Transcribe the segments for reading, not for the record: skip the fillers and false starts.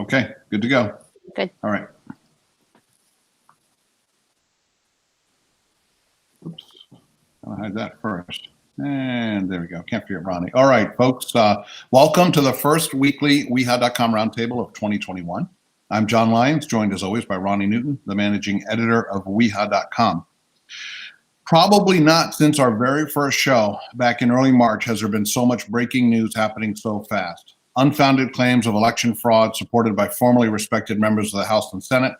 Okay, good to go. Good. All right. Oops, I'll hide that first. And there we go. Can't forget Ronni. All right, folks. Welcome to the first weekly WeHa.com Roundtable of 2021. I'm John Lyons, joined as always by Ronni Newton, the managing editor of WeHa.com. Probably not since our very first show back in early March has there been so much breaking news happening so fast. Unfounded claims of election fraud supported by formerly respected members of the House and Senate,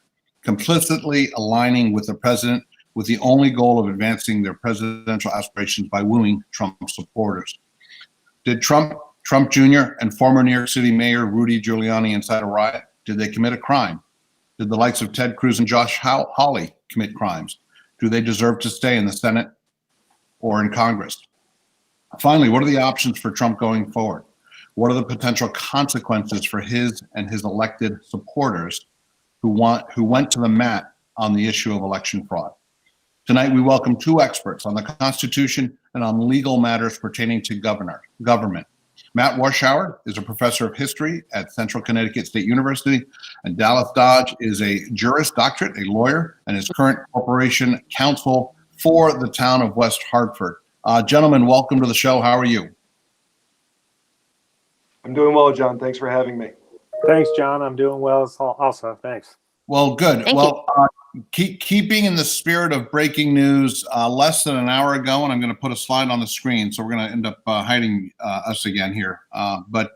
complicitly aligning with the president with the only goal of advancing their presidential aspirations by wooing Trump supporters. Did Trump Jr. and former New York City Mayor Rudy Giuliani incite a riot? Did they commit a crime? Did the likes of Ted Cruz and Josh Hawley commit crimes? Do they deserve to stay in the Senate or in Congress? Finally, what are the options for Trump going forward? What are the potential consequences for his and his elected supporters who went to the mat on the issue of election fraud? Tonight, we welcome two experts on the Constitution and on legal matters pertaining to government. Matt Warshauer is a professor of history at Central Connecticut State University, and Dallas Dodge is a Juris Doctorate, a lawyer, and is current corporation counsel for the town of West Hartford. Gentlemen, welcome to the show. How are you? I'm doing well, John. Thanks for having me. Thanks, John. I'm doing well also. Thanks. Well, good. Thank you. Keeping in the spirit of breaking news, less than an hour ago, and I'm going to put a slide on the screen, so we're going to end up hiding us again here. But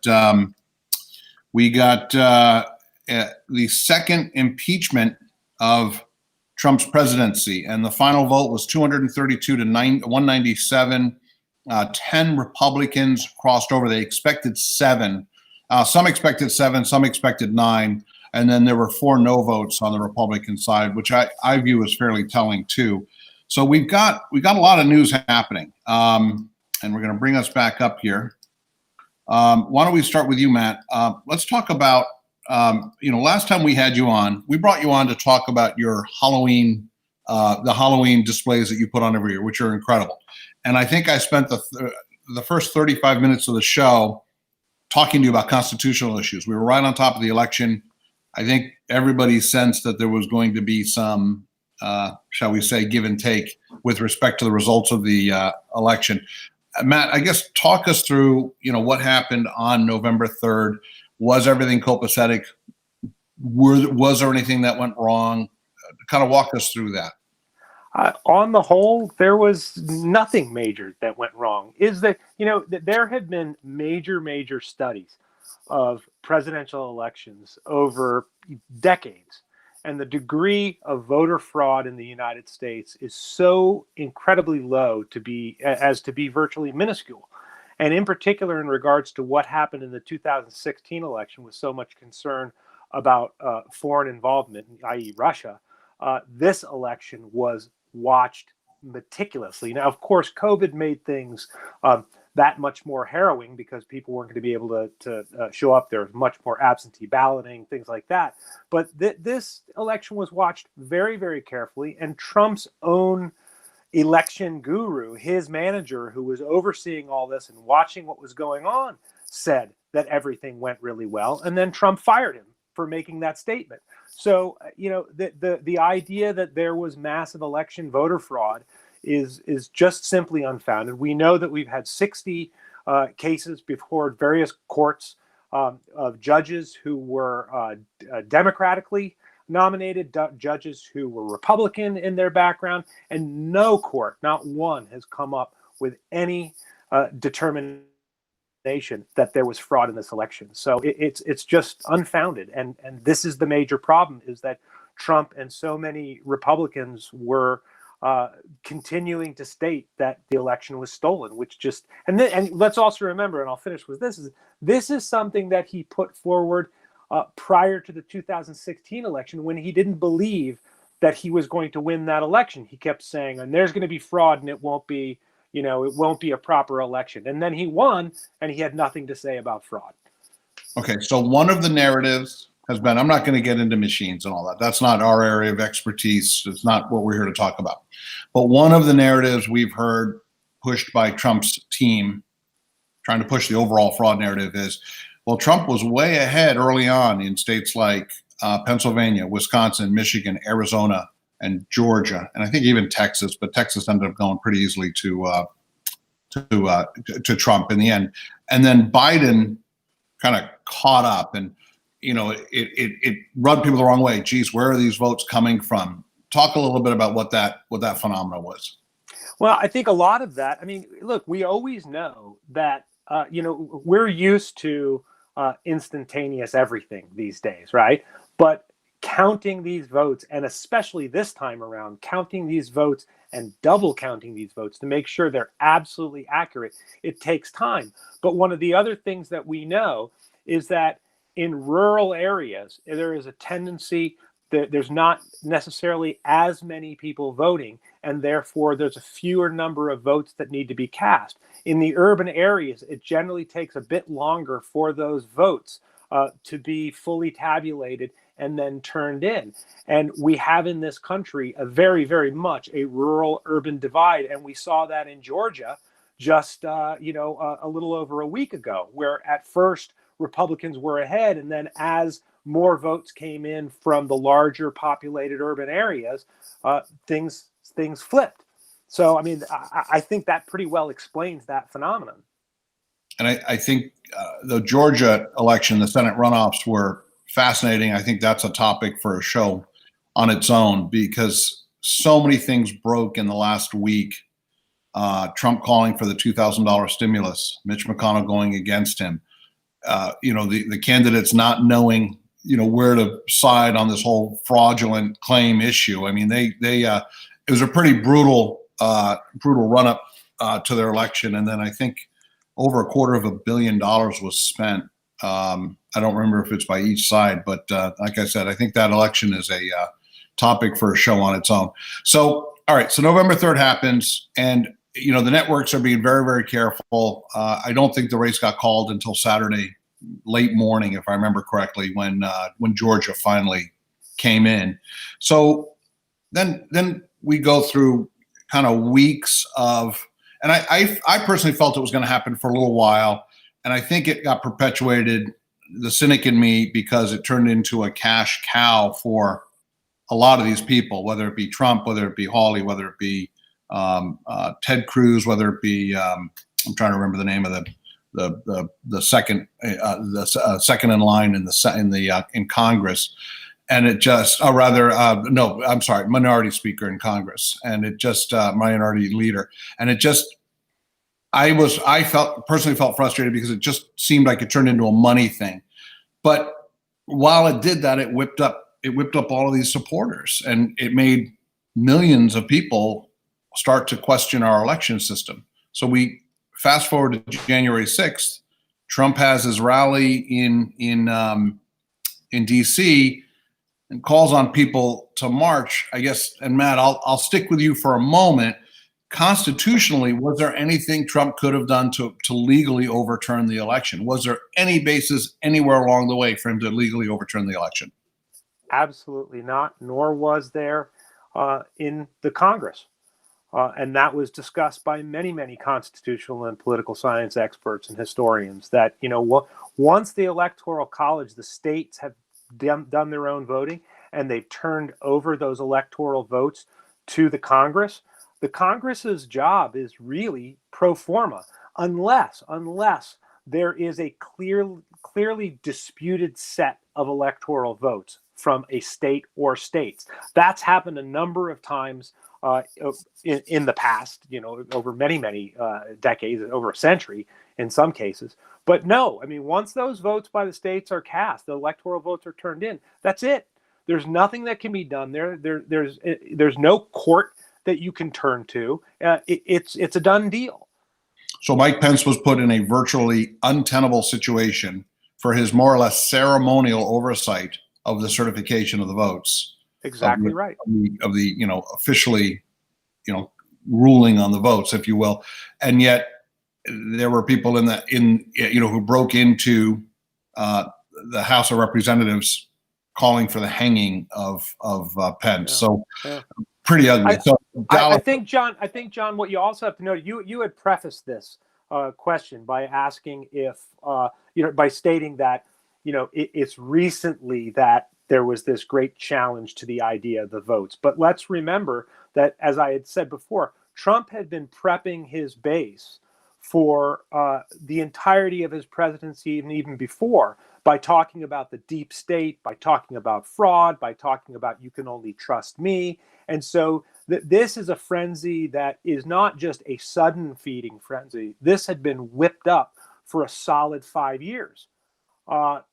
we got the second impeachment of Trump's presidency, and the final vote was 232 to 197. 10 Republicans crossed over. They expected 7. Some expected 7, some expected 9. And then there were 4 no votes on the Republican side, which I view as fairly telling too. So we've got a lot of news happening. And we're going to bring us back up here. Why don't we start with you, Matt? Let's talk about, last time we had you on, we brought you on to talk about your Halloween, the Halloween displays that you put on every year, which are incredible. And I think I spent the first 35 minutes of the show talking to you about constitutional issues. We were right on top of the election. I think everybody sensed that there was going to be some, shall we say, give and take with respect to the results of the election. Matt, I guess talk us through, what happened on November 3rd. Was everything copacetic? Was there anything that went wrong? Kind of walk us through that. On the whole, there was nothing major that went wrong. There have been major studies of presidential elections over decades, and the degree of voter fraud in the United States is so incredibly low as to be virtually minuscule. And in particular, in regards to what happened in the 2016 election, with so much concern about foreign involvement, i.e. Russia, this election was watched meticulously. Now, of course, COVID made things that much more harrowing because people weren't going to be able to show up. There was much more absentee balloting, things like that. But this election was watched very, very carefully. And Trump's own election guru, his manager, who was overseeing all this and watching what was going on, said that everything went really well. And then Trump fired him for making that statement. So, the idea that there was massive election voter fraud is just simply unfounded. We know that we've had 60 cases before various courts of judges who were democratically nominated, judges who were Republican in their background, and no court, not one, has come up with any determination that there was fraud in this election. So it's just unfounded. And this is the major problem, is that Trump and so many Republicans were continuing to state that the election was stolen, which just, and let's also remember, and I'll finish with this is something that he put forward prior to the 2016 election, when he didn't believe that he was going to win that election. He kept saying, and there's going to be fraud and it won't be a proper election. And then he won and he had nothing to say about fraud. Okay, so one of the narratives has been, I'm not going to get into machines and all that. That's not our area of expertise. It's not what we're here to talk about. But one of the narratives we've heard pushed by Trump's team, trying to push the overall fraud narrative, is, Well, Trump was way ahead early on in states like Pennsylvania, Wisconsin, Michigan, Arizona, and Georgia, and I think even Texas. But Texas ended up going pretty easily to Trump in the end. And then Biden kind of caught up, and it rubbed people the wrong way. Geez, where are these votes coming from? Talk a little bit about what that phenomenon was. Well, I think a lot of that. I mean, look, we always know that we're used to instantaneous everything these days, right? But counting these votes, and especially this time around, counting these votes and double counting these votes to make sure they're absolutely accurate, it takes time. But one of the other things that we know is that in rural areas, there is a tendency that there's not necessarily as many people voting, and therefore there's a fewer number of votes that need to be cast. In the urban areas, it generally takes a bit longer for those votes to be fully tabulated and then turned in. And we have in this country a very, very much a rural-urban divide, and we saw that in Georgia just a little over a week ago, where at first Republicans were ahead, and then as more votes came in from the larger populated urban areas, things flipped. So, I mean, I think that pretty well explains that phenomenon. And I think the Georgia election, the Senate runoffs were fascinating. I think that's a topic for a show on its own, because so many things broke in the last week. Trump calling for the $2,000 stimulus, Mitch McConnell going against him, the candidates not knowing, where to side on this whole fraudulent claim issue. I mean, it was a pretty brutal run up to their election. And then I think over $250 million was spent. I don't remember if it's by each side, but like I said, I think that election is a topic for a show on its own. So, all right. So November 3rd happens, and the networks are being very, very careful. I don't think the race got called until Saturday late morning, if I remember correctly, when Georgia finally came in. So then we go through kind of weeks of, and I personally felt it was going to happen for a little while, and I think it got perpetuated, the cynic in me, because it turned into a cash cow for a lot of these people, whether it be Trump, whether it be Hawley, whether it be Ted Cruz, whether it be I'm trying to remember the name of the second second in line in Congress, and it just minority speaker in Congress, and it just minority leader, and it just I personally felt frustrated because it just seemed like it turned into a money thing. But while it did that, it whipped up all of these supporters, and it made millions of people start to question our election system. So we fast forward to January 6th. Trump has his rally in DC and calls on people to march, I guess. And Matt, I'll stick with you for a moment. Constitutionally, was there anything Trump could have done to legally overturn the election? Was there any basis anywhere along the way for him to legally overturn the election? Absolutely not, nor was there in the Congress. And that was discussed by many, many constitutional and political science experts and historians that, once the Electoral College, the states have done their own voting, and they've turned over those electoral votes to the Congress's job is really pro forma, unless there is a clearly disputed set of electoral votes from a state or states. That's happened a number of times in the past, over many decades, over a century in some cases. But no, I mean, once those votes by the states are cast, the electoral votes are turned in, that's it. There's nothing that can be done there. There's no court that you can turn to. It's a done deal. So Mike Pence was put in a virtually untenable situation for his more or less ceremonial oversight of the certification of the votes. Exactly right. Of the officially, ruling on the votes, if you will. And yet there were people who broke into the House of Representatives calling for the hanging of Pence. So pretty ugly. I think, John, what you also have to know, you had prefaced this question by asking if, by stating that, it's recently that there was this great challenge to the idea of the votes. But let's remember that, as I had said before, Trump had been prepping his base for the entirety of his presidency and even before by talking about the deep state, by talking about fraud, by talking about you can only trust me. And so this is a frenzy that is not just a sudden feeding frenzy. This had been whipped up for a solid 5 years.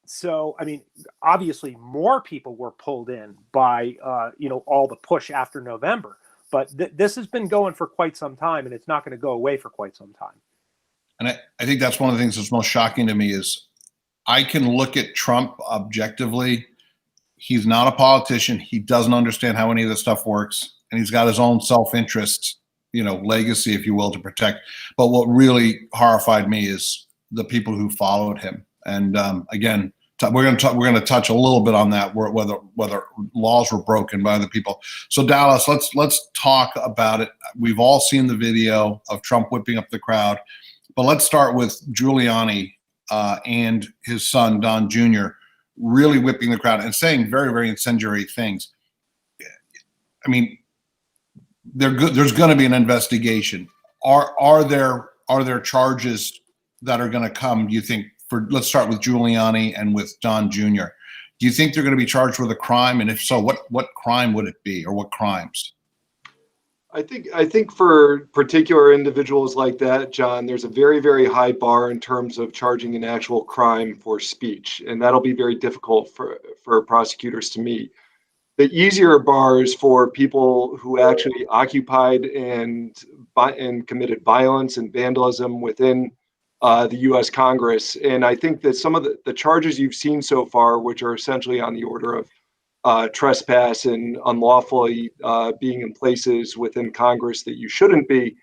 So, I mean, obviously more people were pulled in by, all the push after November, but this has been going for quite some time, and it's not going to go away for quite some time. And I think that's one of the things that's most shocking to me is I can look at Trump objectively. He's not a politician. He doesn't understand how any of this stuff works. And he's got his own self-interest, legacy, if you will, to protect. But what really horrified me is the people who followed him. And again, we're going to touch a little bit on that, whether laws were broken by other people. So Dallas, let's talk about it. We've all seen the video of Trump whipping up the crowd, but let's start with Giuliani and his son Don Jr. really whipping the crowd and saying very, very incendiary things. I mean, there's going to be an investigation. Are there charges that are going to come, do you think? Let's start with Giuliani and with Don Jr. Do you think they're going to be charged with a crime? And if so, what crime would it be, or what crimes? I think for particular individuals like that, John, there's a very, very high bar in terms of charging an actual crime for speech, and that'll be very difficult for prosecutors to meet. The easier bars for people who actually occupied and committed violence and vandalism within the U.S. Congress. And I think that some of the charges you've seen so far, which are essentially on the order of trespass and unlawfully being in places within Congress that you shouldn't be,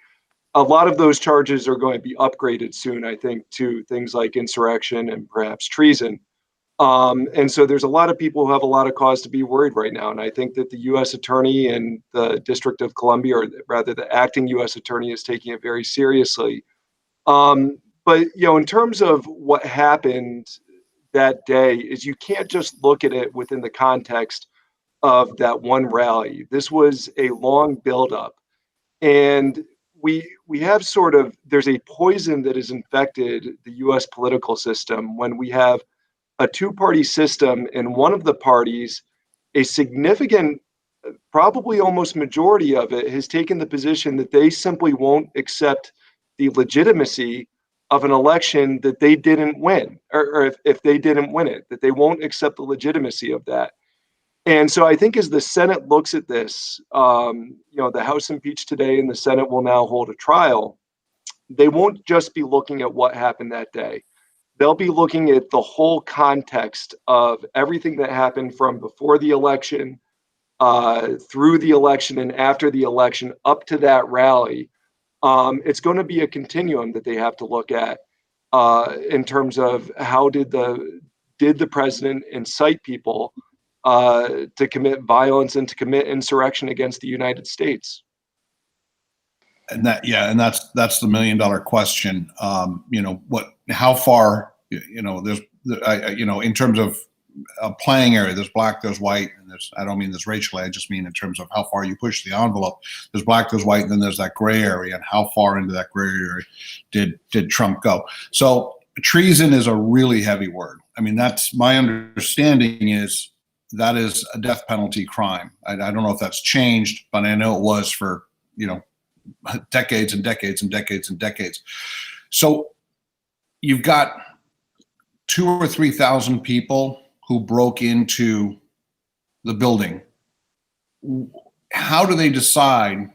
a lot of those charges are going to be upgraded soon, I think, to things like insurrection and perhaps treason. And so there's a lot of people who have a lot of cause to be worried right now. And I think that the U.S. Attorney and the District of Columbia, or rather the acting U.S. Attorney, is taking it very seriously. But, in terms of what happened that day, is you can't just look at it within the context of that one rally. This was a long buildup. And we have there's a poison that has infected the U.S. political system when we have a two-party system, and one of the parties, a significant, probably almost majority of it, has taken the position that they simply won't accept the legitimacy of an election that they didn't win, or if they didn't win it, that they won't accept the legitimacy of that. And so I think as the Senate looks at this, the House impeached today and the Senate will now hold a trial, they won't just be looking at what happened that day. They'll be looking at the whole context of everything that happened from before the election, through the election, and after the election, up to that rally. It's going to be a continuum that they have to look at in terms of how did the president incite people to commit violence and to commit insurrection against the United States. And that's the $1 million question. How far, in terms of a playing area, there's black, there's white, and I don't mean this racially, I just mean in terms of how far you push the envelope. There's black, there's white, and then there's that gray area, and how far into that gray area did Trump go? So treason is a really heavy word. I mean, that's my understanding is that is a death penalty crime. I don't know if that's changed, but I know it was for, decades and decades and decades and decades. So you've got 2,000 or 3,000 people who broke into the building. How do they decide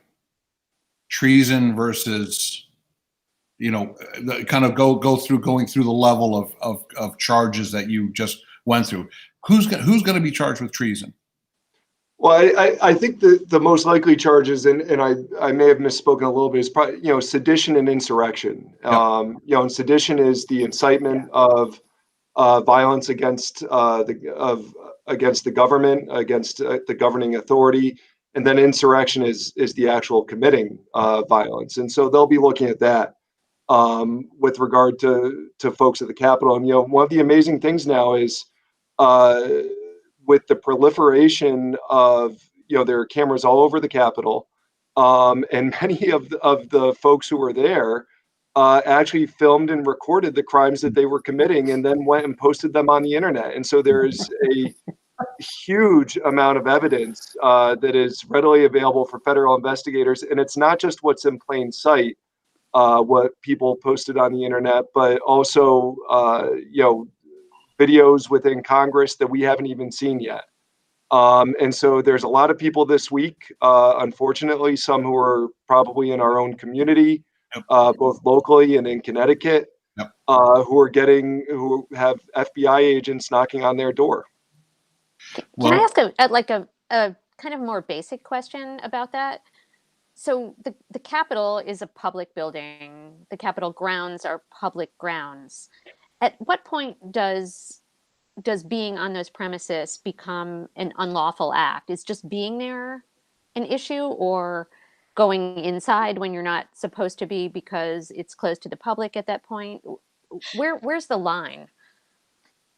treason versus, kind of going through the level of charges that you just went through? Who's going to be charged with treason? Well, I think the most likely charges, and I may have misspoken a little bit, is probably sedition and insurrection. Yep. And sedition is the incitement of violence against the government, against the governing authority, and then insurrection is the actual committing violence. And so they'll be looking at that. with regard to folks at the Capitol. And one of the amazing things now is with the proliferation of there are cameras all over the Capitol, and many of the folks who were there actually filmed and recorded the crimes that they were committing, and then went and posted them on the internet. And so there is a huge amount of evidence that is readily available for federal investigators, and it's not just what's in plain sight, what people posted on the internet, but also videos within Congress that we haven't even seen yet. And so there's a lot of people this week, unfortunately, some who are probably in our own community, both locally and in Connecticut, who have FBI agents knocking on their door. Can I ask a kind of more basic question about that? So the Capitol is a public building. The Capitol grounds are public grounds. At what point does being on those premises become an unlawful act? Is just being there an issue, or going inside when you're not supposed to be because it's closed to the public at that point? Where's the line?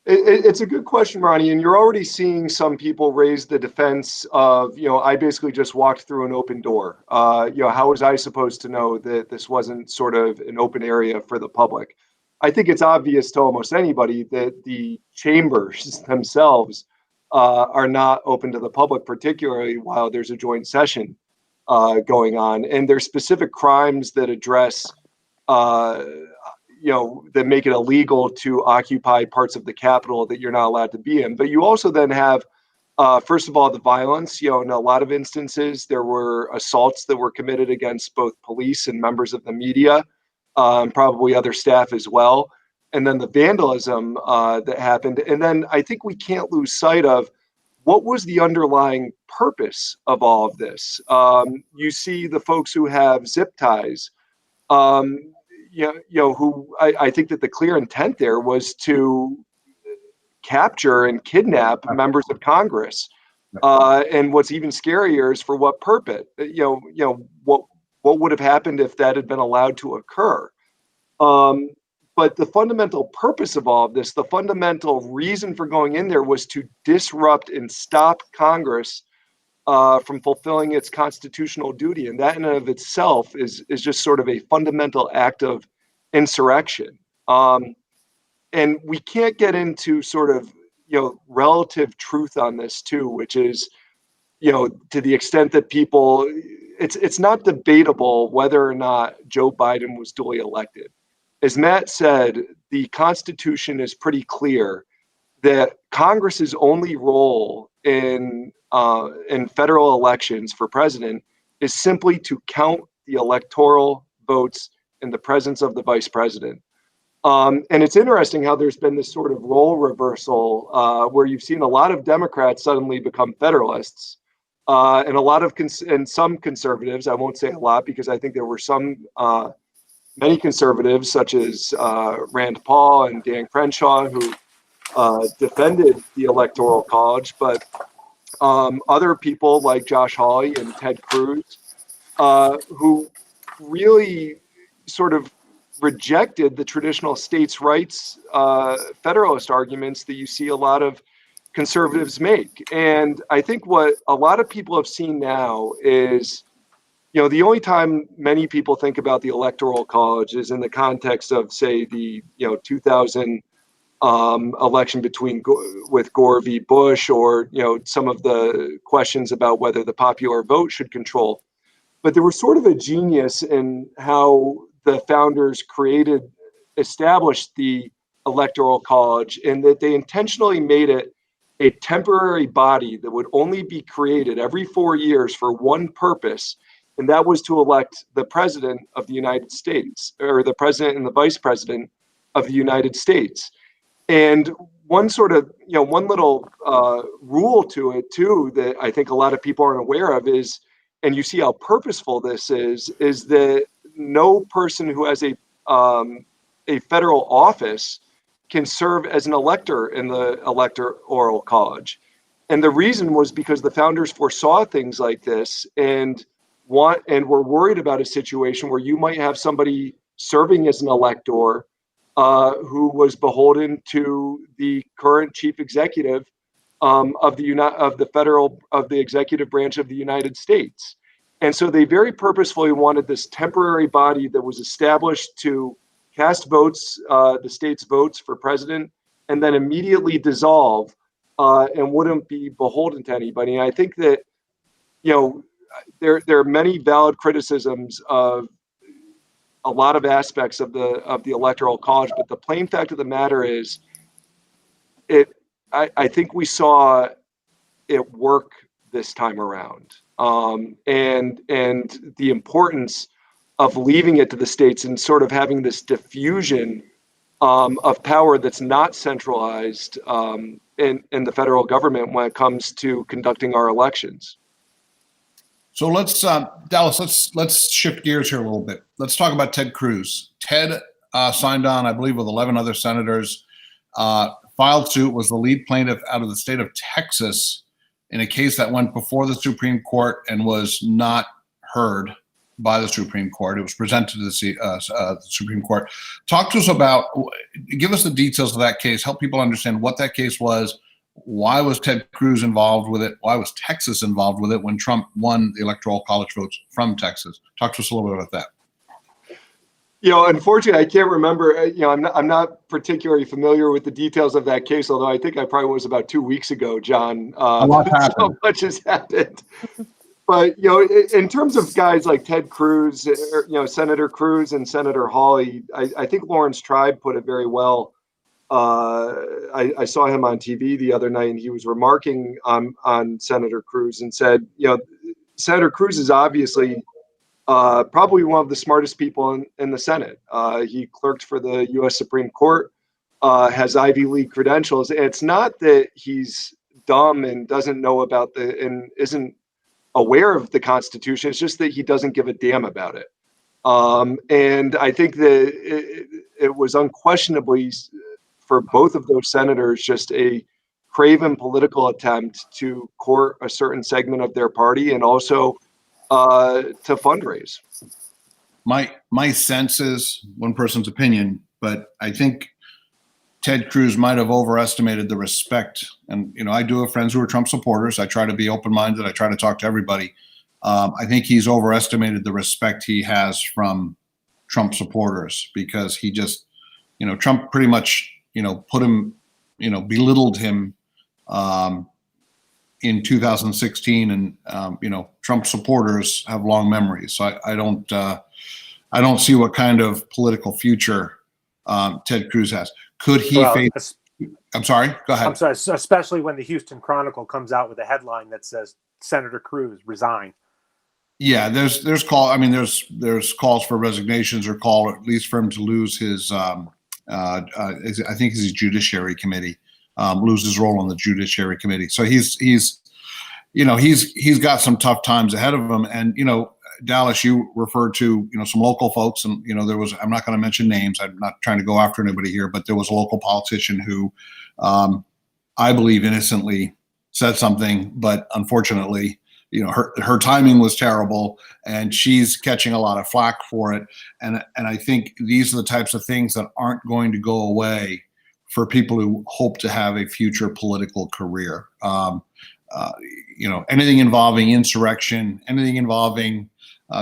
It's a good question, Ronni, and you're already seeing some people raise the defense of, I basically just walked through an open door. How was I supposed to know that this wasn't sort of an open area for the public? I think it's obvious to almost anybody that the chambers themselves are not open to the public, particularly while there's a joint session going on. And there's specific crimes that address that make it illegal to occupy parts of the Capitol that you're not allowed to be in. But you also then have, first of all, the violence. In a lot of instances, there were assaults that were committed against both police and members of the media, and probably other staff as well. And then the vandalism that happened. And then I think we can't lose sight of what was the underlying purpose of all of this. You see the folks who have zip ties, who I think that the clear intent there was to capture and kidnap members of Congress. And what's even scarier is for what purpose? What would have happened if that had been allowed to occur? But the fundamental purpose of all of this, the fundamental reason for going in there, was to disrupt and stop Congress from fulfilling its constitutional duty. And that in and of itself is just sort of a fundamental act of insurrection. And we can't get into sort of, relative truth on this too, which is, to the extent that people, it's not debatable whether or not Joe Biden was duly elected. As Matt said, the Constitution is pretty clear that Congress's only role in federal elections for president is simply to count the electoral votes in the presence of the vice president. And it's interesting how there's been this sort of role reversal where you've seen a lot of Democrats suddenly become Federalists, and a lot of some conservatives. I won't say a lot because I think there were many conservatives such as Rand Paul and Dan Crenshaw who defended the Electoral College, but other people like Josh Hawley and Ted Cruz who really sort of rejected the traditional states' rights Federalist arguments that you see a lot of conservatives make. And I think what a lot of people have seen now is, the only time many people think about the Electoral College is in the context of, say, the 2000 election with Gore v. Bush, or some of the questions about whether the popular vote should control. But there was sort of a genius in how the founders established the Electoral College, in that they intentionally made it a temporary body that would only be created every 4 years for one purpose, and that was to elect the president of the United States, or the president and the vice president of the United States. And one sort of, one little rule to it too that I think a lot of people aren't aware of is, and you see how purposeful this is that no person who has a federal office can serve as an elector in the Electoral College. And the reason was because the founders foresaw things like this and were worried about a situation where you might have somebody serving as an elector who was beholden to the current chief executive of the executive branch of the United States. And so they very purposefully wanted this temporary body that was established to cast votes, the state's votes for president, and then immediately dissolve and wouldn't be beholden to anybody. And I think that, there are many valid criticisms of a lot of aspects of the Electoral College, but the plain fact of the matter is, I think we saw it work this time around, and the importance of leaving it to the states and sort of having this diffusion of power that's not centralized in the federal government when it comes to conducting our elections. So let's, Dallas, let's shift gears here a little bit. Let's talk about Ted Cruz. Ted signed on, I believe, with 11 other senators, filed suit, was the lead plaintiff out of the state of Texas in a case that went before the Supreme Court and was not heard by the Supreme Court. It was presented to the Supreme Court. Talk to us about, give us the details of that case, help people understand what that case was. Why was Ted Cruz involved with it? Why was Texas involved with it when Trump won the Electoral College votes from Texas? Talk to us a little bit about that. Unfortunately, I can't remember. I'm not particularly familiar with the details of that case, although I think I probably was about 2 weeks ago, John. A lot happened. So much has happened. But, in terms of guys like Ted Cruz, Senator Cruz and Senator Hawley, I think Lawrence Tribe put it very well. I saw him on TV the other night, and he was remarking on Senator Cruz and said, Senator Cruz is obviously probably one of the smartest people in the Senate. He clerked for the U.S. Supreme Court, has Ivy League credentials. And it's not that he's dumb and doesn't know about and isn't aware of the Constitution. It's just that he doesn't give a damn about it. And I think that it was unquestionably, for both of those senators, just a craven political attempt to court a certain segment of their party and also to fundraise. My sense is, one person's opinion, but I think Ted Cruz might have overestimated the respect. And, I do have friends who are Trump supporters. I try to be open-minded. I try to talk to everybody. I think he's overestimated the respect he has from Trump supporters, because he just, Trump pretty much, put him, belittled him in 2016, and Trump supporters have long memories. So I don't see what kind of political future Ted Cruz has. Could he face? I'm sorry. Go ahead. I'm sorry. Especially when the Houston Chronicle comes out with a headline that says Senator Cruz resign. Yeah, there's calls for resignations, or call at least for him to lose his. I think his Judiciary Committee, lose his role on the Judiciary Committee. So he's got some tough times ahead of him. And Dallas, you referred to some local folks, and I'm not going to mention names. I'm not trying to go after anybody here, but there was a local politician who, I believe, innocently said something, but unfortunately, her timing was terrible, and she's catching a lot of flack for it. And I think these are the types of things that aren't going to go away for people who hope to have a future political career. Anything involving insurrection, anything involving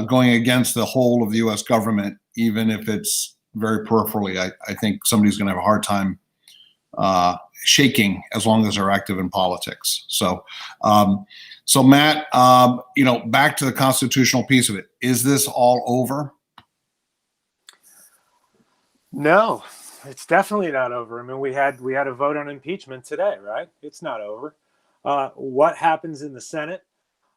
going against the whole of the U.S. government, even if it's very peripherally, I think somebody's going to have a hard time shaking as long as they're active in politics. So Matt, back to the constitutional piece of it. Is this all over? No, it's definitely not over. I mean, we had a vote on impeachment today, right? It's not over. What happens in the Senate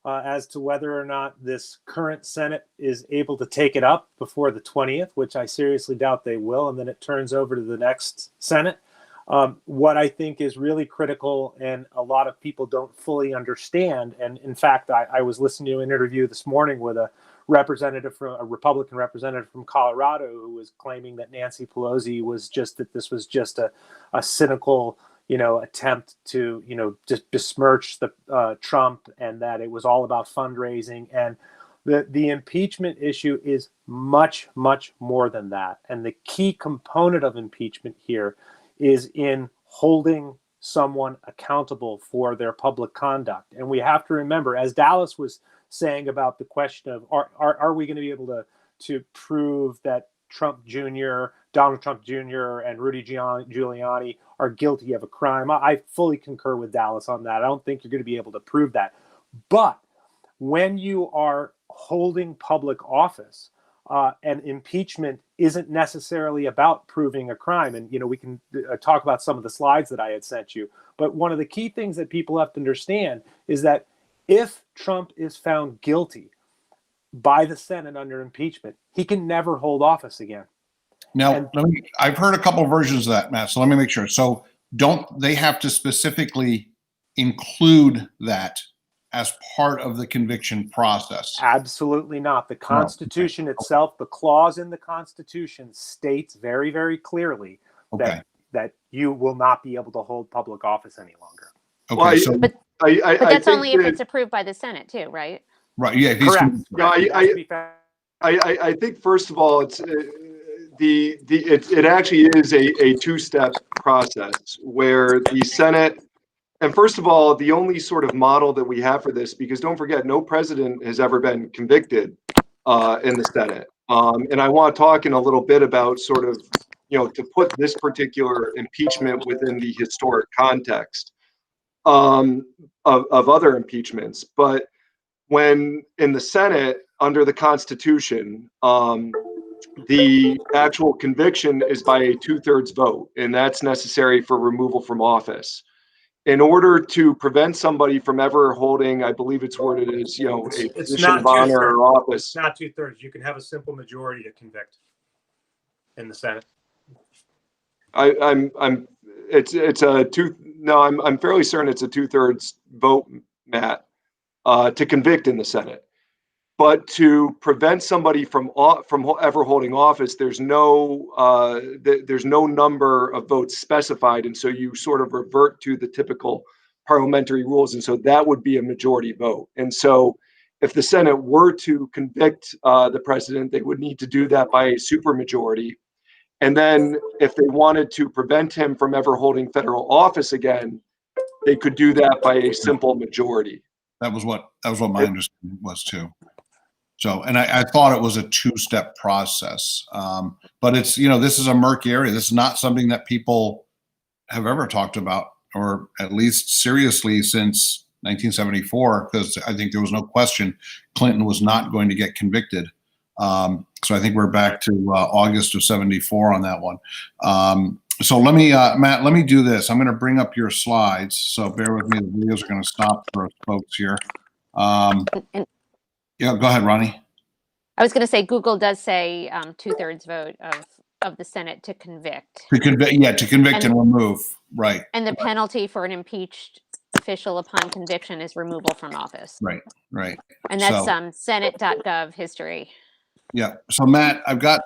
as to whether or not this current Senate is able to take it up before the 20th, which I seriously doubt they will, and then it turns over to the next Senate. What I think is really critical, and a lot of people don't fully understand, and in fact, I was listening to an interview this morning with a Republican representative from Colorado, who was claiming that Nancy Pelosi was just a cynical, attempt to, just besmirch the Trump, and that it was all about fundraising. And The impeachment issue is much, much more than that. And the key component of impeachment here is in holding someone accountable for their public conduct. And we have to remember, as Dallas was saying about the question of are we going to be able to prove that Donald Trump Jr. and Rudy Giuliani are guilty of a crime? I fully concur with Dallas on that. I don't think you're going to be able to prove that. But when you are holding public office, and impeachment isn't necessarily about proving a crime. And, we can talk about some of the slides that I had sent you. But one of the key things that people have to understand is that if Trump is found guilty by the Senate under impeachment, he can never hold office again. Now, I've heard a couple of versions of that, Matt, so let me make sure. So don't they have to specifically include that as part of the conviction process? Absolutely not. The Constitution itself, the clause in the Constitution states very, very clearly that you will not be able to hold public office any longer. Okay, but that's only if it's approved by the Senate too, right? Right. Yeah. Correct. I think first of all, it's it actually is a two-step process where the Senate. And first of all, the only sort of model that we have for this, because don't forget, no president has ever been convicted in the Senate. And I want to talk in a little bit about sort of, to put this particular impeachment within the historic context of other impeachments. But when in the Senate, under the Constitution, the actual conviction is by a 2/3 vote, and that's necessary for removal from office. In order to prevent somebody from ever holding, I believe it's worded as, a position of honor or office. It's not 2/3. You can have a simple majority to convict in the Senate. I'm fairly certain it's a 2/3 vote, Matt, to convict in the Senate. But to prevent somebody from ever holding office, there's no number of votes specified, and so you sort of revert to the typical parliamentary rules, and so that would be a majority vote. And so, if the Senate were to convict the president, they would need to do that by a supermajority. And then, if they wanted to prevent him from ever holding federal office again, they could do that by a simple majority. That was what my understanding was too. So, and I thought it was a two-step process, but it's, this is a murky area. This is not something that people have ever talked about, or at least seriously, since 1974, because I think there was no question Clinton was not going to get convicted. So I think we're back to August of 74 on that one. So let me, Matt, let me do this. I'm going to bring up your slides. So bear with me. The videos are going to stop for us folks here. Yeah, go ahead, Ronni. I was going to say Google does say 2/3 vote of the Senate to convict. To convict and remove, right. And the penalty for an impeached official upon conviction is removal from office. Right. And that's Senate.gov history. Yeah. So Matt, I've got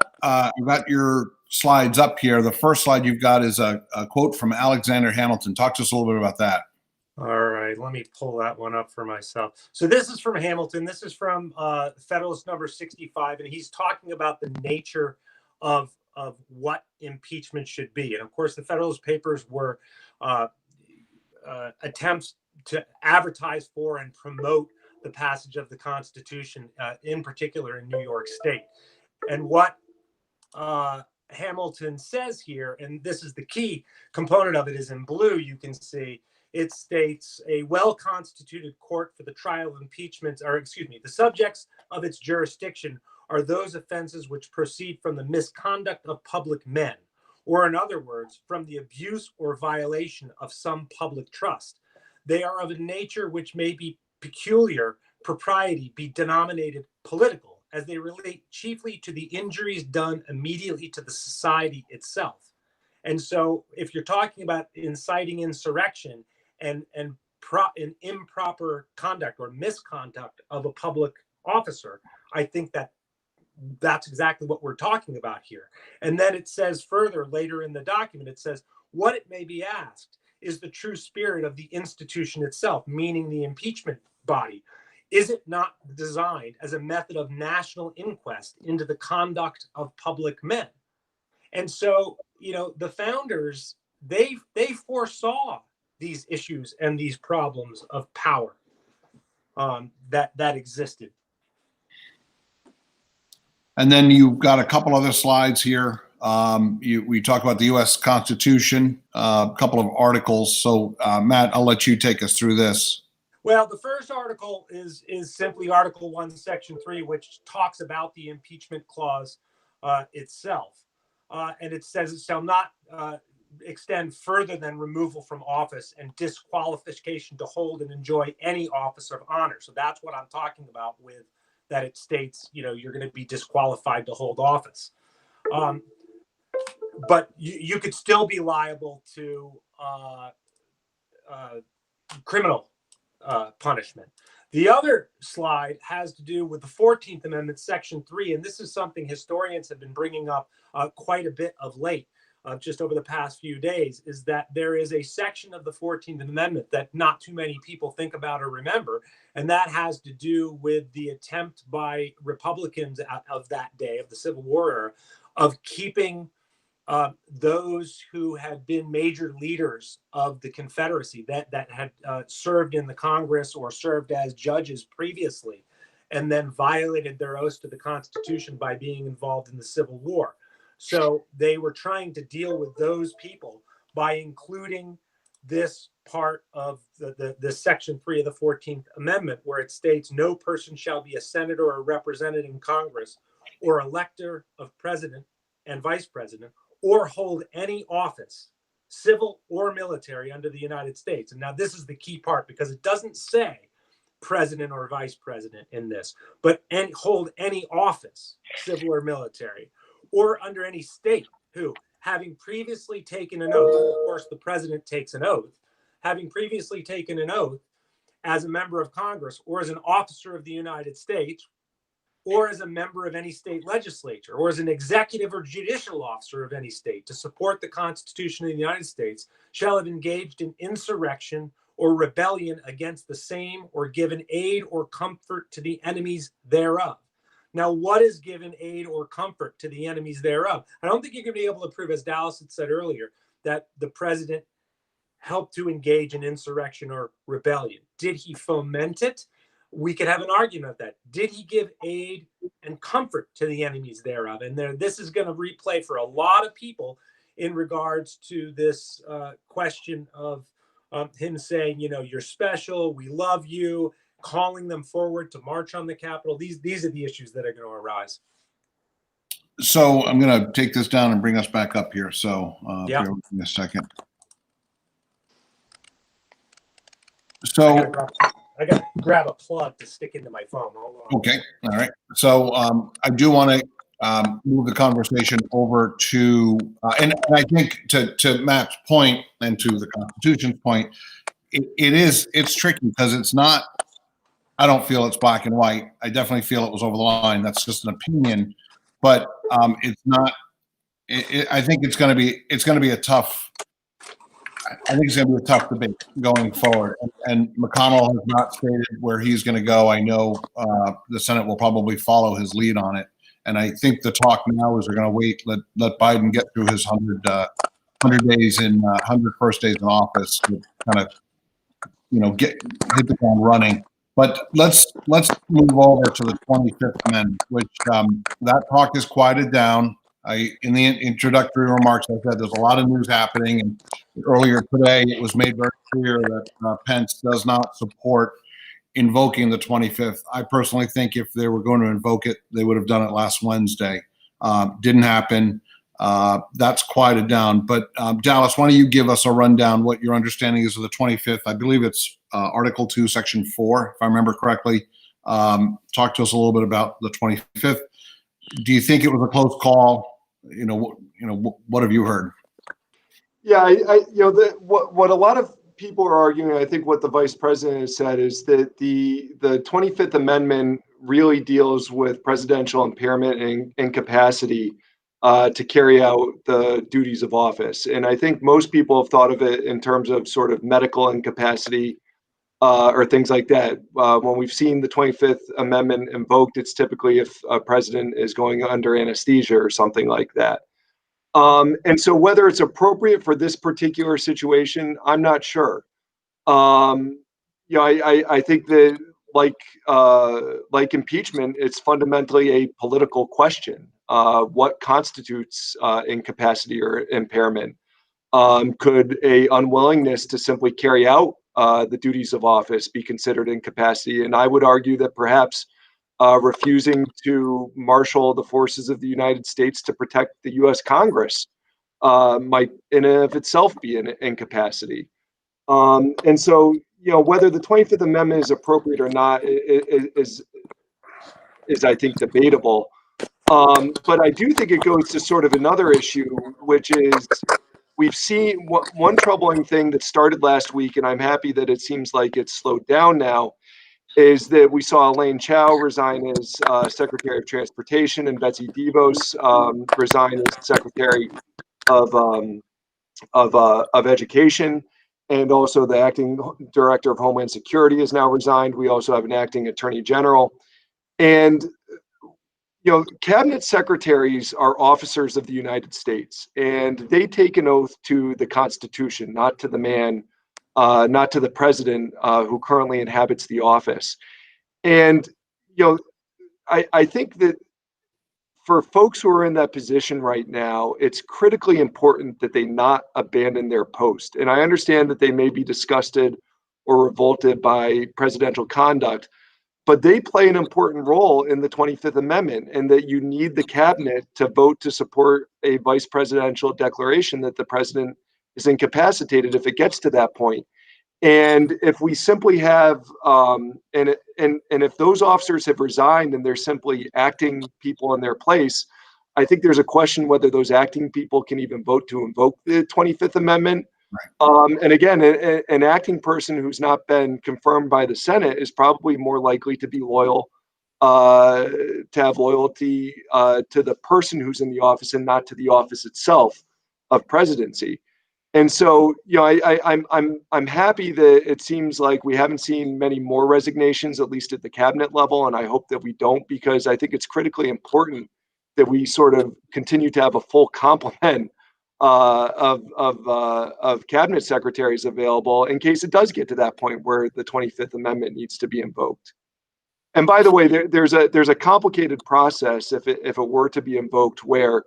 your slides up here. The first slide you've got is a quote from Alexander Hamilton. Talk to us a little bit about that. All right, let me pull that one up for myself. So this is from Hamilton. This is from Federalist number 65, and he's talking about the nature of what impeachment should be. And of course, the Federalist Papers were attempts to advertise for and promote the passage of the Constitution, in particular in New York State. And what Hamilton says here, and this is the key component of it, is in blue, you can see. It states a well-constituted court for the trial of impeachments, the subjects of its jurisdiction are those offenses which proceed from the misconduct of public men, or in other words, from the abuse or violation of some public trust. They are of a nature which may be peculiar propriety be denominated political, as they relate chiefly to the injuries done immediately to the society itself. And so if you're talking about inciting insurrection, and improper conduct or misconduct of a public officer, I think that's exactly what we're talking about here. And then it says further later in the document, it says, what it may be asked is the true spirit of the institution itself, meaning the impeachment body. is it not designed as a method of national inquest into the conduct of public men? And so, the founders, they foresaw these issues and these problems of power that existed. And then you've got a couple other slides here. We talk about the U.S. Constitution, a couple of articles. So, Matt, I'll let you take us through this. Well, the first article is simply Article 1, Section 3, which talks about the impeachment clause itself. And it says it shall not extend further than removal from office and disqualification to hold and enjoy any office of honor. So that's what I'm talking about with that it states, you're going to be disqualified to hold office. But you could still be liable to criminal punishment. The other slide has to do with the 14th Amendment, Section 3, and this is something historians have been bringing up quite a bit of late, just over the past few days, is that there is a section of the 14th Amendment that not too many people think about or remember, and that has to do with the attempt by Republicans of that day, of the Civil War era, of keeping those who had been major leaders of the Confederacy that had served in the Congress or served as judges previously, and then violated their oaths to the Constitution by being involved in the Civil War. So they were trying to deal with those people by including this part of the Section 3 of the 14th Amendment, where it states, no person shall be a senator or represented in Congress or elector of president and vice president, or hold any office, civil or military, under the United States. And now this is the key part, because it doesn't say president or vice president in this, but hold any office, civil or military, or under any state who, having previously taken an oath, and of course the president takes an oath, having previously taken an oath as a member of Congress or as an officer of the United States, or as a member of any state legislature, or as an executive or judicial officer of any state to support the Constitution of the United States, shall have engaged in insurrection or rebellion against the same, or given aid or comfort to the enemies thereof. Now, what is given aid or comfort to the enemies thereof? I don't think you're going to be able to prove, as Dallas had said earlier, that the president helped to engage in insurrection or rebellion. Did he foment it? We could have an argument of that. Did he give aid and comfort to the enemies thereof? And this is going to replay for a lot of people in regards to this question of him saying, you're special, we love you, calling them forward to march on the Capitol. These are the issues that are going to arise. So I'm going to take this down and bring us back up here. So bear with me a second. So I got to grab a plug to stick into my phone. Hold on. Okay. All right. So I do want to move the conversation over to, and I think to Matt's point and to the Constitution's point, it's tricky because it's not, I don't feel it's black and white. I definitely feel it was over the line. That's just an opinion, but it's not, I think it's going to be a tough, I think it's going to be a tough debate going forward. And McConnell has not stated where he's going to go. I know the Senate will probably follow his lead on it. And I think the talk now is they're going to wait, let Biden get through his 100 days in 100 first days in office to kind of, hit the ground running. But let's move over to the 25th Amendment, which that talk is quieted down. In the introductory remarks, I said there's a lot of news happening, and earlier today it was made very clear that Pence does not support invoking the 25th. I personally think if they were going to invoke it, they would have done it last Wednesday. Didn't happen. That's quieted down. But Dallas, why don't you give us a rundown what your understanding is of the 25th? I believe it's Article 2, Section 4, if I remember correctly. Talk to us a little bit about the 25th. Do you think it was a close call? What have you heard? Yeah, what a lot of people are arguing, I think what the vice president has said is that the 25th Amendment really deals with presidential impairment and incapacity to carry out the duties of office. And I think most people have thought of it in terms of sort of medical incapacity or things like that. When we've seen the 25th Amendment invoked, it's typically if a president is going under anesthesia or something like that. And so whether it's appropriate for this particular situation, I'm not sure. I think that like impeachment, it's fundamentally a political question. What constitutes incapacity or impairment? Could a unwillingness to simply carry out the duties of office be considered incapacity? And I would argue that perhaps refusing to marshal the forces of the United States to protect the U.S. Congress might in and of itself be an incapacity. And so, whether the 25th Amendment is appropriate or not is I think, debatable. But I do think it goes to sort of another issue, which is we've seen one troubling thing that started last week, and I'm happy that it seems like it's slowed down now, is that we saw Elaine Chao resign as Secretary of Transportation and Betsy DeVos resign as Secretary of Education. And also the acting director of Homeland Security has now resigned. We also have an acting attorney general. And cabinet secretaries are officers of the United States, and they take an oath to the Constitution, not to the man, not to the president who currently inhabits the office. And I think that for folks who are in that position right now, it's critically important that they not abandon their post. And I understand that they may be disgusted or revolted by presidential conduct, but they play an important role in the 25th Amendment, and that you need the cabinet to vote to support a vice presidential declaration that the president is incapacitated if it gets to that point. And if we simply have, and if those officers have resigned and they're simply acting people in their place, I think there's a question whether those acting people can even vote to invoke the 25th Amendment. Right. And again, an acting person who's not been confirmed by the Senate is probably more likely to be loyal, to have loyalty to the person who's in the office and not to the office itself of presidency. And so, I'm happy that it seems like we haven't seen many more resignations, at least at the cabinet level, and I hope that we don't, because I think it's critically important that we sort of continue to have a full complement of cabinet secretaries available in case it does get to that point where the 25th Amendment needs to be invoked. And by the way, there's a complicated process if it were to be invoked, where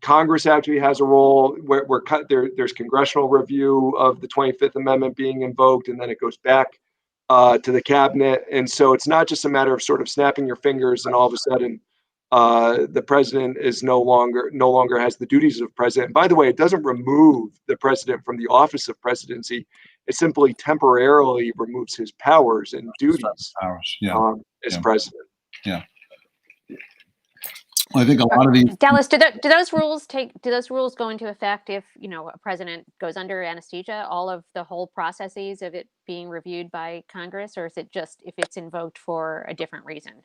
Congress actually has a role where there's congressional review of the 25th Amendment being invoked, and then it goes back to the cabinet. And so it's not just a matter of sort of snapping your fingers and all of a sudden the president is no longer has the duties of president. By the way, it doesn't remove the president from the office of presidency. It simply temporarily removes his powers and duties as president. Yeah. I think a lot of these. Dallas, do those rules go into effect if a president goes under anesthesia? All of the whole processes of it being reviewed by Congress, or is it just if it's invoked for a different reason?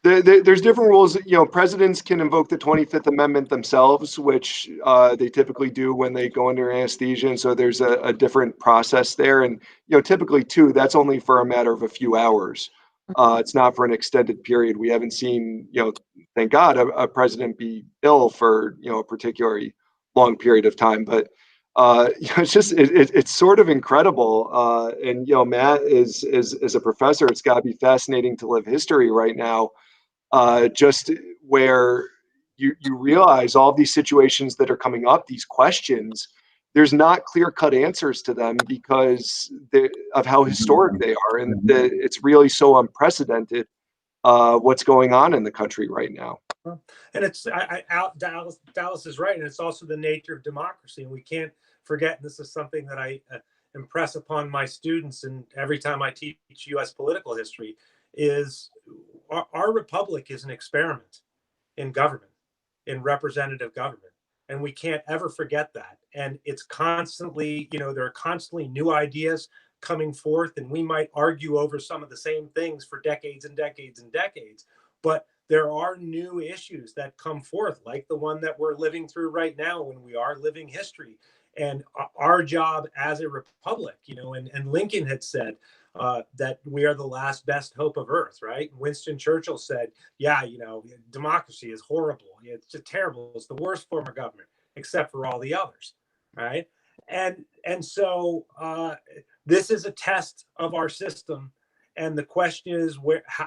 There's different rules. Presidents can invoke the 25th Amendment themselves, which they typically do when they go under anesthesia. And so there's a different process there. And typically too, that's only for a matter of a few hours. It's not for an extended period. We haven't seen, thank God, a president be ill for a particularly long period of time. But it's just it's sort of incredible. And Matt is a professor. It's got to be fascinating to live history right now. Just where you realize all these situations that are coming up, these questions, there's not clear-cut answers to them because of how historic they are, and it's really so unprecedented what's going on in the country right now. And it's Dallas is right, and it's also the nature of democracy, and we can't forget. And this is something that I impress upon my students, and every time I teach U.S. political history, is our republic is an experiment in government, in representative government. And we can't ever forget that. And it's constantly, there are constantly new ideas coming forth, and we might argue over some of the same things for decades and decades and decades. But there are new issues that come forth, like the one that we're living through right now when we are living history. And our job as a republic, and Lincoln had said, that we are the last best hope of Earth, right? Winston Churchill said, yeah, democracy is horrible. It's just terrible. It's the worst form of government, except for all the others, right? And so this is a test of our system. And the question is,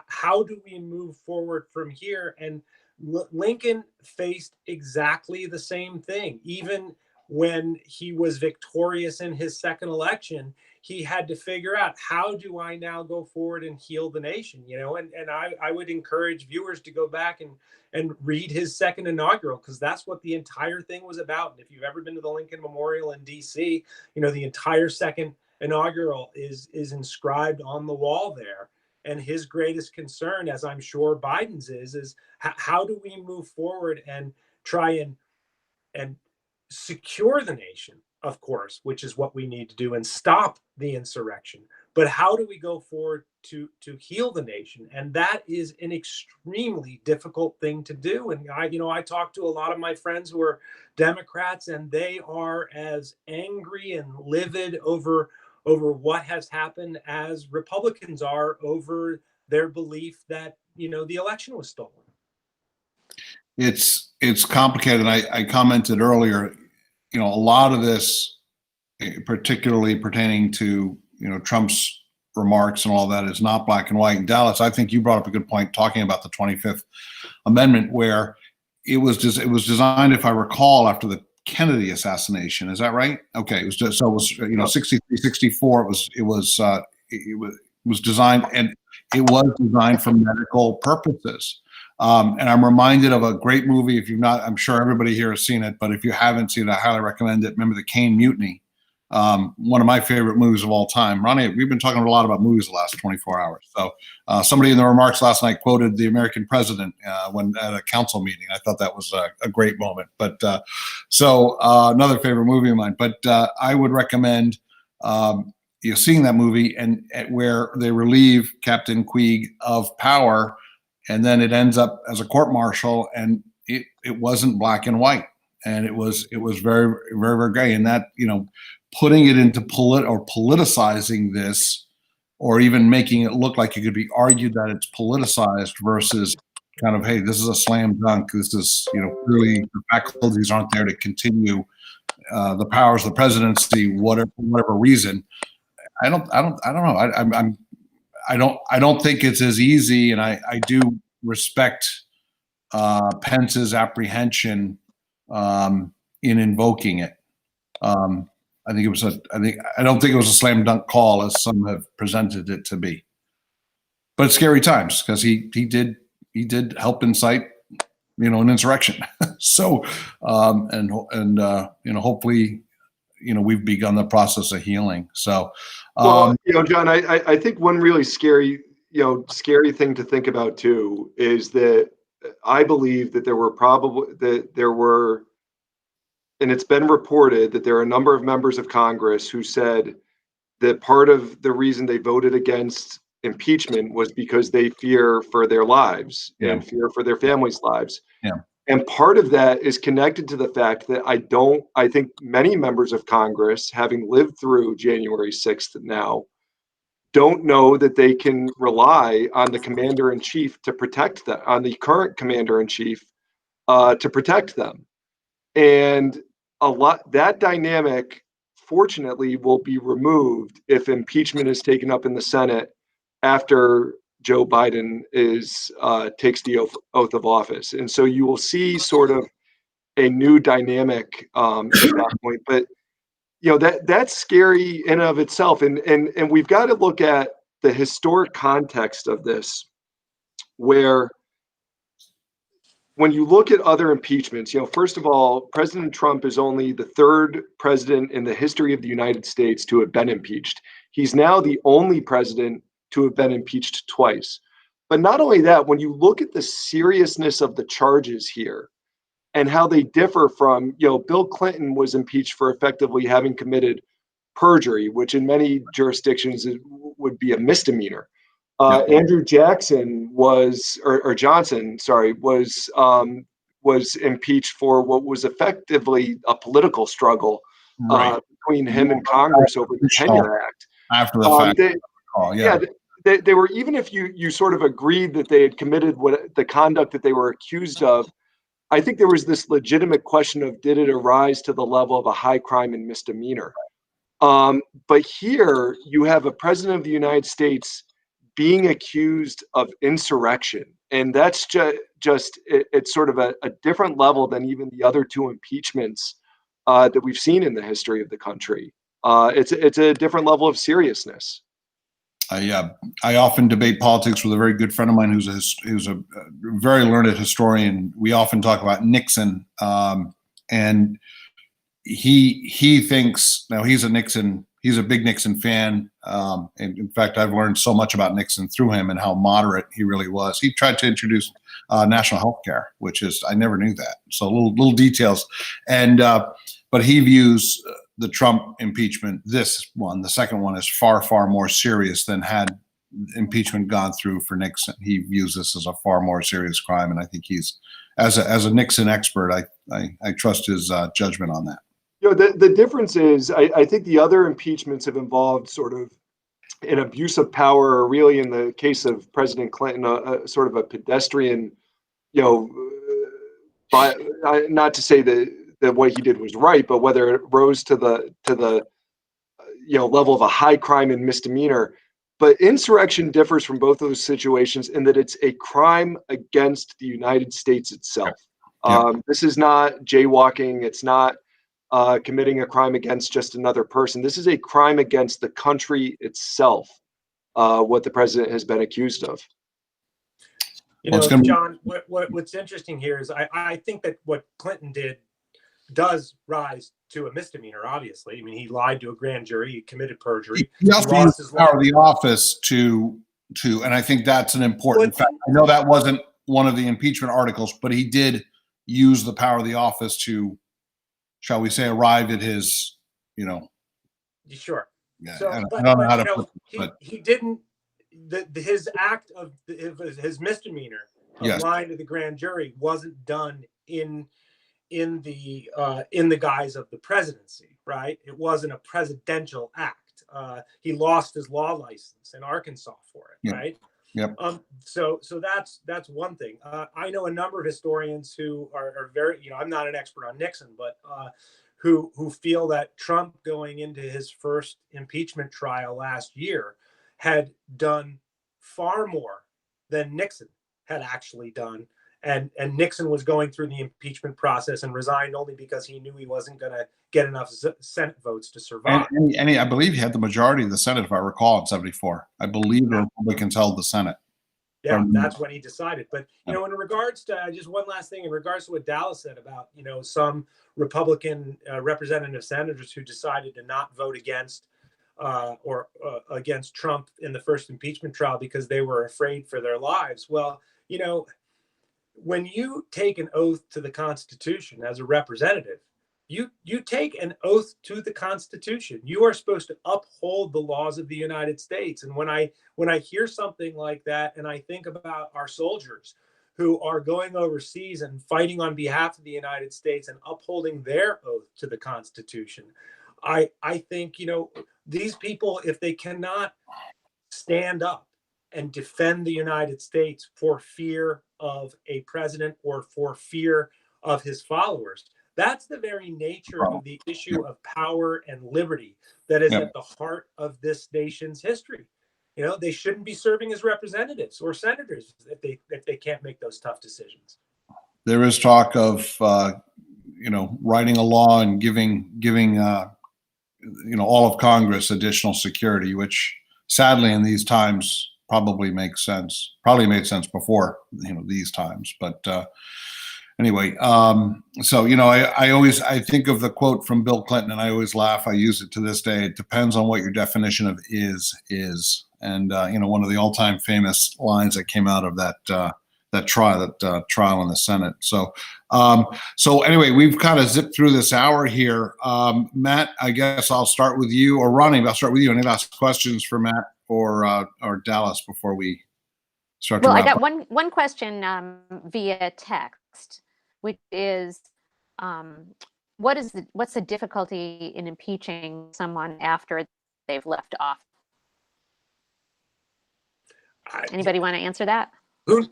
how do we move forward from here? And Lincoln faced exactly the same thing. Even when he was victorious in his second election, he had to figure out, how do I now go forward and heal the nation? And I would encourage viewers to go back and read his second inaugural, because that's what the entire thing was about. And if you've ever been to the Lincoln Memorial in DC, the entire second inaugural is inscribed on the wall there. And his greatest concern, as I'm sure Biden's is how do we move forward and try and secure the nation, of course, which is what we need to do, and stop the insurrection. But how do we go forward to heal the nation? And that is an extremely difficult thing to do. And I talk to a lot of my friends who are Democrats, and they are as angry and livid over what has happened as Republicans are over their belief that the election was stolen. It's complicated. I commented earlier, a lot of this, particularly pertaining to Trump's remarks and all that, is not black and white. In Dallas, I think you brought up a good point talking about the 25th Amendment, where it was designed, if I recall, after the Kennedy assassination. Is that right? Okay, it was just, so it was 63, 64. It was designed, and it was designed for medical purposes. And I'm reminded of a great movie. If you've not, I'm sure everybody here has seen it, but if you haven't seen it, I highly recommend it. Remember the Caine Mutiny? One of my favorite movies of all time. Ronni, we've been talking a lot about movies the last 24 hours. So somebody in the remarks last night quoted the American president when at a council meeting. I thought that was a great moment. But so another favorite movie of mine. But I would recommend seeing that movie, and where they relieve Captain Queeg of power, and then it ends up as a court-martial, and it wasn't black and white, and it was very, very, very gray. And that, putting it into politicizing this, or even making it look like it could be argued that it's politicized versus kind of, hey, this is a slam dunk. This is, clearly the faculties aren't there to continue the powers of the presidency, whatever reason. I don't know. I don't think it's as easy, and I do respect Pence's apprehension in invoking it. I don't think it was a slam dunk call as some have presented it to be. But it's scary times, because he did help incite an insurrection. So hopefully we've begun the process of healing. So John, I think one really scary thing to think about too is that I believe that there were, and it's been reported that there are a number of members of Congress who said that part of the reason they voted against impeachment was because they fear for their lives and fear for their families' lives. Yeah. And part of that is connected to the fact that I think many members of Congress, having lived through January 6th now, don't know that they can rely on the commander-in-chief to protect them, on the current commander-in-chief to protect them. And that dynamic, fortunately, will be removed if impeachment is taken up in the Senate after Joe Biden takes the oath of office. And so you will see sort of a new dynamic at that point. But that's scary in and of itself. And we've got to look at the historic context of this, where when you look at other impeachments, first of all, President Trump is only the third president in the history of the United States to have been impeached. He's now the only president to have been impeached twice. But not only that, when you look at the seriousness of the charges here and how they differ from, Bill Clinton was impeached for effectively having committed perjury, which in many jurisdictions would be a misdemeanor. Andrew Johnson was impeached for what was effectively a political struggle between him and Congress over the Tenure Act. After the fact. call. Yeah, they were, even if you sort of agreed that they had committed what the conduct that they were accused of, I think there was this legitimate question of, did it arise to the level of a high crime and misdemeanor? But here you have a president of the United States being accused of insurrection, and that's it's sort of a different level than even the other two impeachments that we've seen in the history of the country. It's a different level of seriousness. I often debate politics with a very good friend of mine who's a very learned historian. We often talk about Nixon, and he thinks, now he's a big Nixon fan. And in fact, I've learned so much about Nixon through him and how moderate he really was. He tried to introduce national health care, which is, I never knew that. So little details. And, but he views the Trump impeachment, this one, the second one, is far, far more serious than had impeachment gone through for Nixon. He views this as a far more serious crime. And I think he's, as a Nixon expert, I trust his judgment on that. The difference is, I think the other impeachments have involved sort of an abuse of power, or really in the case of President Clinton, a sort of a pedestrian, but not to say that what he did was right, but whether it rose to the level of a high crime and misdemeanor. But insurrection differs from both of those situations in that it's a crime against the United States itself. This is not jaywalking. It's not committing a crime against just another person. This is a crime against the country itself, what the president has been accused of. John, what's interesting here is I think that what Clinton did does rise to a misdemeanor, obviously. I mean, he lied to a grand jury, he committed perjury. He also used the power of the office to, and I think that's an important fact. I know that wasn't one of the impeachment articles, but he did use the power of the office to, shall we say, arrive at his, Sure. Yeah, so, I don't know how to put this, but he didn't. His act of his misdemeanor of lying to the grand jury wasn't done in the guise of the presidency, right? It wasn't a presidential act. He lost his law license in Arkansas for it, right? Yep. So that's one thing. I know a number of historians who are very, I'm not an expert on Nixon, but who feel that Trump, going into his first impeachment trial last year, had done far more than Nixon had actually done. And Nixon was going through the impeachment process and resigned only because he knew he wasn't going to get enough Senate votes to survive. And I believe he had the majority of the Senate, if I recall, in '74. I believe the Republicans held the Senate. Yeah, that's when he decided. But, in regards to, just one last thing, in regards to what Dallas said about, some Republican representative senators who decided to not vote against against Trump in the first impeachment trial because they were afraid for their lives. Well, when you take an oath to the Constitution as a representative, you take an oath to the Constitution. You are supposed to uphold the laws of the United States. And when I hear something like that, and I think about our soldiers who are going overseas and fighting on behalf of the United States and upholding their oath to the Constitution, I think, these people, if they cannot stand up and defend the United States for fear of a president or for fear of his followers, that's the very nature of the issue of power and liberty that is at the heart of this nation's history. They shouldn't be serving as representatives or senators if they can't make those tough decisions. There is talk of writing a law and giving all of Congress additional security, which sadly in these times probably makes sense. Probably made sense before these times, but anyway. So I think of the quote from Bill Clinton, and I always laugh. I use it to this day. It depends on what your definition of is, and one of the all-time famous lines that came out of that trial in the Senate. So anyway, we've kind of zipped through this hour here. Matt, I guess I'll start with you, or Ronnie, I'll start with you. Any last questions for Matt or Dallas before we start to wrap I got up? one question via text, which is, what's the difficulty in impeaching someone after they've left office? Anybody want to answer that? Who?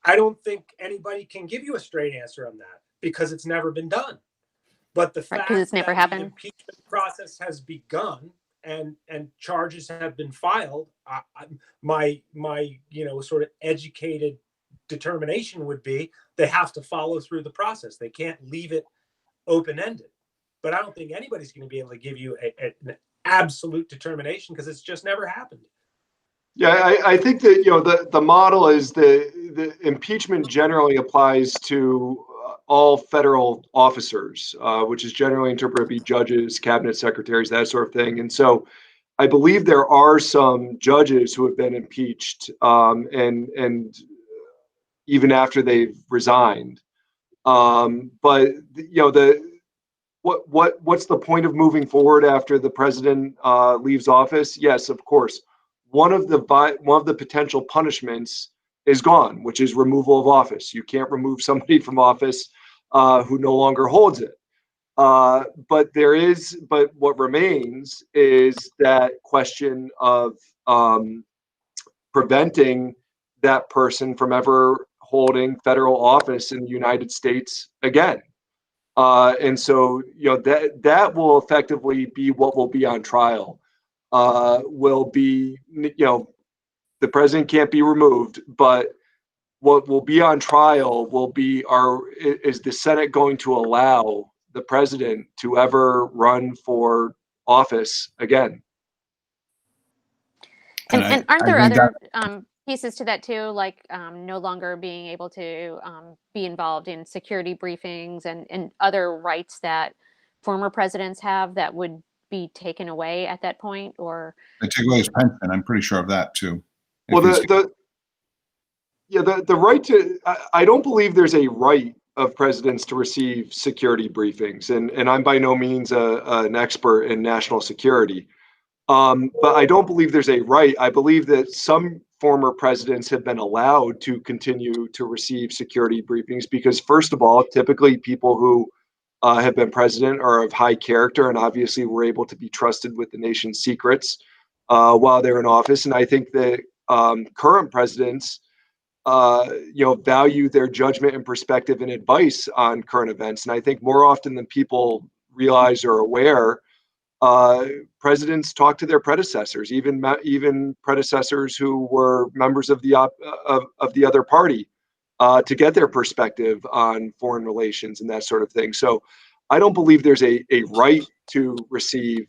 I don't think anybody can give you a straight answer on that because it's never been done. But the Right, fact 'cause it's never that happened. the impeachment process has begun and charges have been filed, my sort of educated determination would be they have to follow through the process. They can't leave it open-ended. But I don't think anybody's going to be able to give you an absolute determination because it's just never happened. Yeah, I think that the model is the impeachment generally applies to all federal officers, which is generally interpreted to be judges, cabinet secretaries, that sort of thing. And so I believe there are some judges who have been impeached, and even after they've resigned. But what's the point of moving forward after the president leaves office? Yes, of course. One of the potential punishments is gone, which is removal of office. You can't remove somebody from office who no longer holds it. But what remains is that question of preventing that person from ever holding federal office in the United States again. And so, that will effectively be what will be on trial. Will be, the president can't be removed, but what will be on trial will be is the Senate going to allow the president to ever run for office again? And aren't there other pieces to that too, like no longer being able to be involved in security briefings and other rights that former presidents have that would be taken away at that point? Or They take away his pension. I'm pretty sure of that too. Well, the right to, I don't believe there's a right of presidents to receive security briefings, and I'm by no means an expert in national security. But I don't believe there's a right. I believe that some former presidents have been allowed to continue to receive security briefings because, first of all, typically people who have been president are of high character and obviously were able to be trusted with the nation's secrets while they're in office. And I think that current presidents, value their judgment and perspective and advice on current events. And I think more often than people realize or are aware, presidents talk to their predecessors, even predecessors who were members of the other party, to get their perspective on foreign relations and that sort of thing. So I don't believe there's a right to receive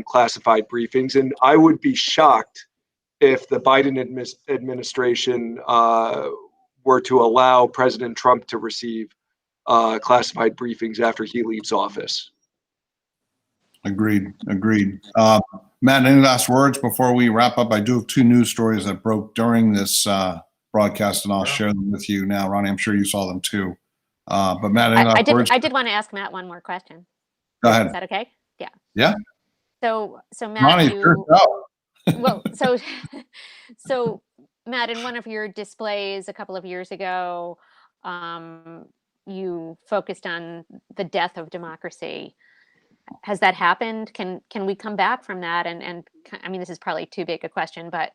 classified briefings, and I would be shocked if the Biden administration were to allow President Trump to receive classified briefings after he leaves office. Agreed. Matt, any last words before we wrap up? I do have two news stories that broke during this broadcast, and I'll share them with you now. Ronni, I'm sure you saw them too. But Matt, any last words? I did want to ask Matt one more question. Go ahead. Is that okay? Yeah. Yeah. So Matt, Ronni, so Matt, in one of your displays a couple of years ago, you focused on the death of democracy. Has that happened? Can we come back from that? And I mean, this is probably too big a question, but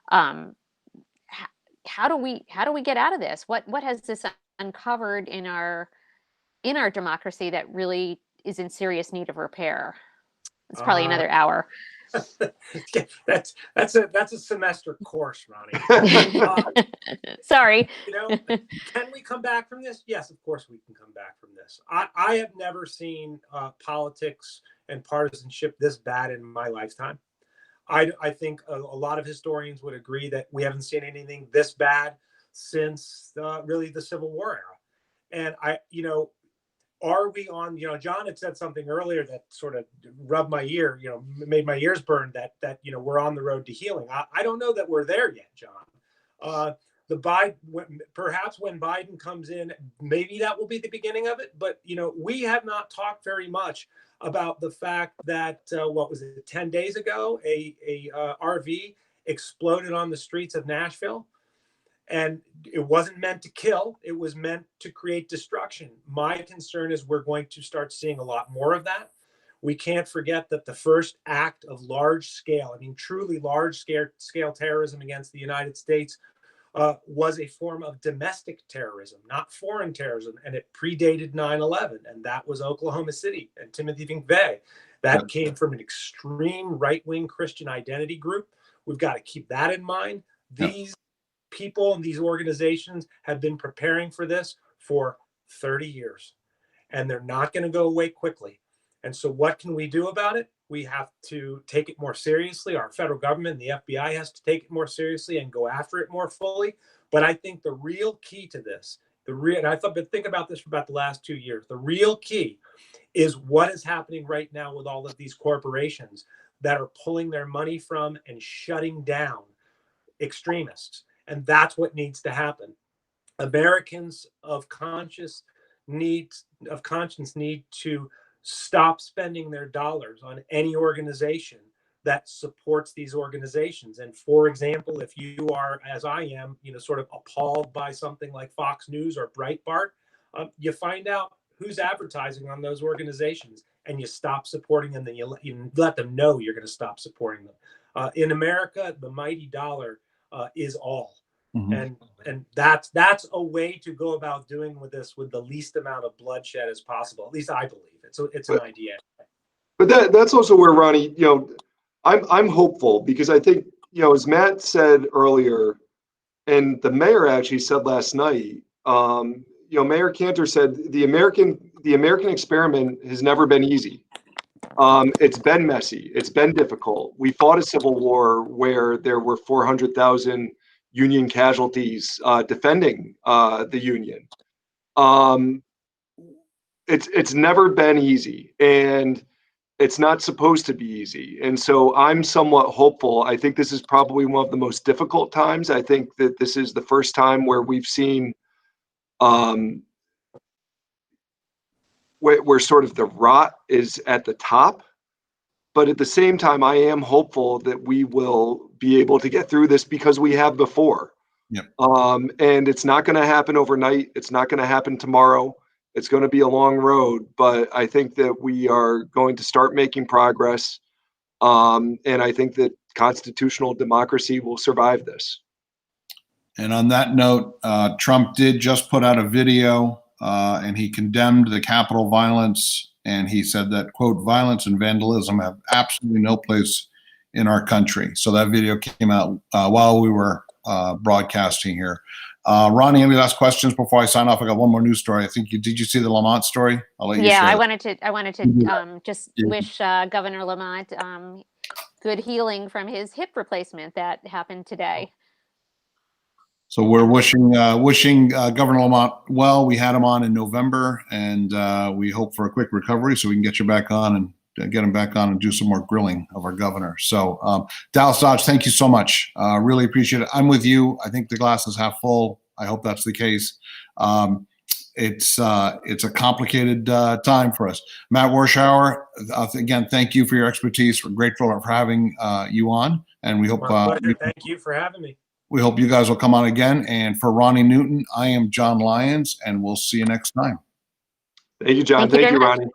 how do we get out of this? What has this uncovered in our democracy that really is in serious need of repair? It's probably another hour. That's a semester course, Ronni. Sorry. Can we come back from this? Yes, of course we can come back from this. I have never seen politics and partisanship this bad in my lifetime. I think a lot of historians would agree that we haven't seen anything this bad since really the Civil War era. And are we on, John had said something earlier that sort of rubbed my ear, made my ears burn, that we're on the road to healing. I don't know that we're there yet, John. Perhaps when Biden comes in, maybe that will be the beginning of it. But, we have not talked very much about the fact that, 10 days ago, a RV exploded on the streets of Nashville. And it wasn't meant to kill. It was meant to create destruction. My concern is we're going to start seeing a lot more of that. We can't forget that the first act of large scale, I mean, truly large scale terrorism against the United States was a form of domestic terrorism, not foreign terrorism. And it predated 9/11. And that was Oklahoma City and Timothy McVeigh. That came from an extreme right-wing Christian identity group. We've got to keep that in mind. These people and these organizations have been preparing for this for 30 years, and they're not going to go away quickly. And so what can we do about it? We have to take it more seriously. Our federal government, the FBI, has to take it more seriously and go after it more fully. But I think the real key to this, and I've been thinking about this for about the last 2 years, the real key is what is happening right now with all of these corporations that are pulling their money from and shutting down extremists. And that's what needs to happen. Americans of conscience need to stop spending their dollars on any organization that supports these organizations. And for example, if you are, as I am, sort of appalled by something like Fox News or Breitbart, you find out who's advertising on those organizations and you stop supporting them. Then you let them know you're going to stop supporting them. In America, the mighty dollar is all. And that's a way to go about doing with this with the least amount of bloodshed as possible. At least I believe it. So it's an idea. But that's also where, Ronnie, I'm hopeful, because I think, as Matt said earlier, and the mayor actually said last night, Mayor Cantor said the American experiment has never been easy. It's been messy. It's been difficult. We fought a civil war where there were 400,000 Union casualties defending the Union. It's never been easy, and it's not supposed to be easy. And so I'm somewhat hopeful. I think this is probably one of the most difficult times. I think that this is the first time where we've seen where sort of the rot is at the top. But at the same time, I am hopeful that we will be able to get through this, because we have before. Yep. And it's not going to happen overnight. It's not going to happen tomorrow. It's going to be a long road, but I think that we are going to start making progress. And I think that constitutional democracy will survive this. And on that note, Trump did just put out a video, and he condemned the Capitol violence. And he said that, quote, violence and vandalism have absolutely no place in our country. So that video came out while we were broadcasting here. Ronni, any last questions before I sign off? I got one more news story. I think did you see the Lamont story? I'll let you share. I wanted to just wish Governor Lamont good healing from his hip replacement that happened today. So we're wishing Governor Lamont well. We had him on in November, and we hope for a quick recovery so we can get you back on and get him back on and do some more grilling of our governor. So Dallas Dodge, thank you so much. Really appreciate it. I'm with you. I think the glass is half full. I hope that's the case. It's a complicated time for us. Matt Warshauer, again, thank you for your expertise. We're grateful for having you on, and we hope. My pleasure. Thank you for having me. We hope you guys will come on again. And for Ronnie Newton, I am John Lyons, and we'll see you next time. Thank you, John. Thank you, Ronnie.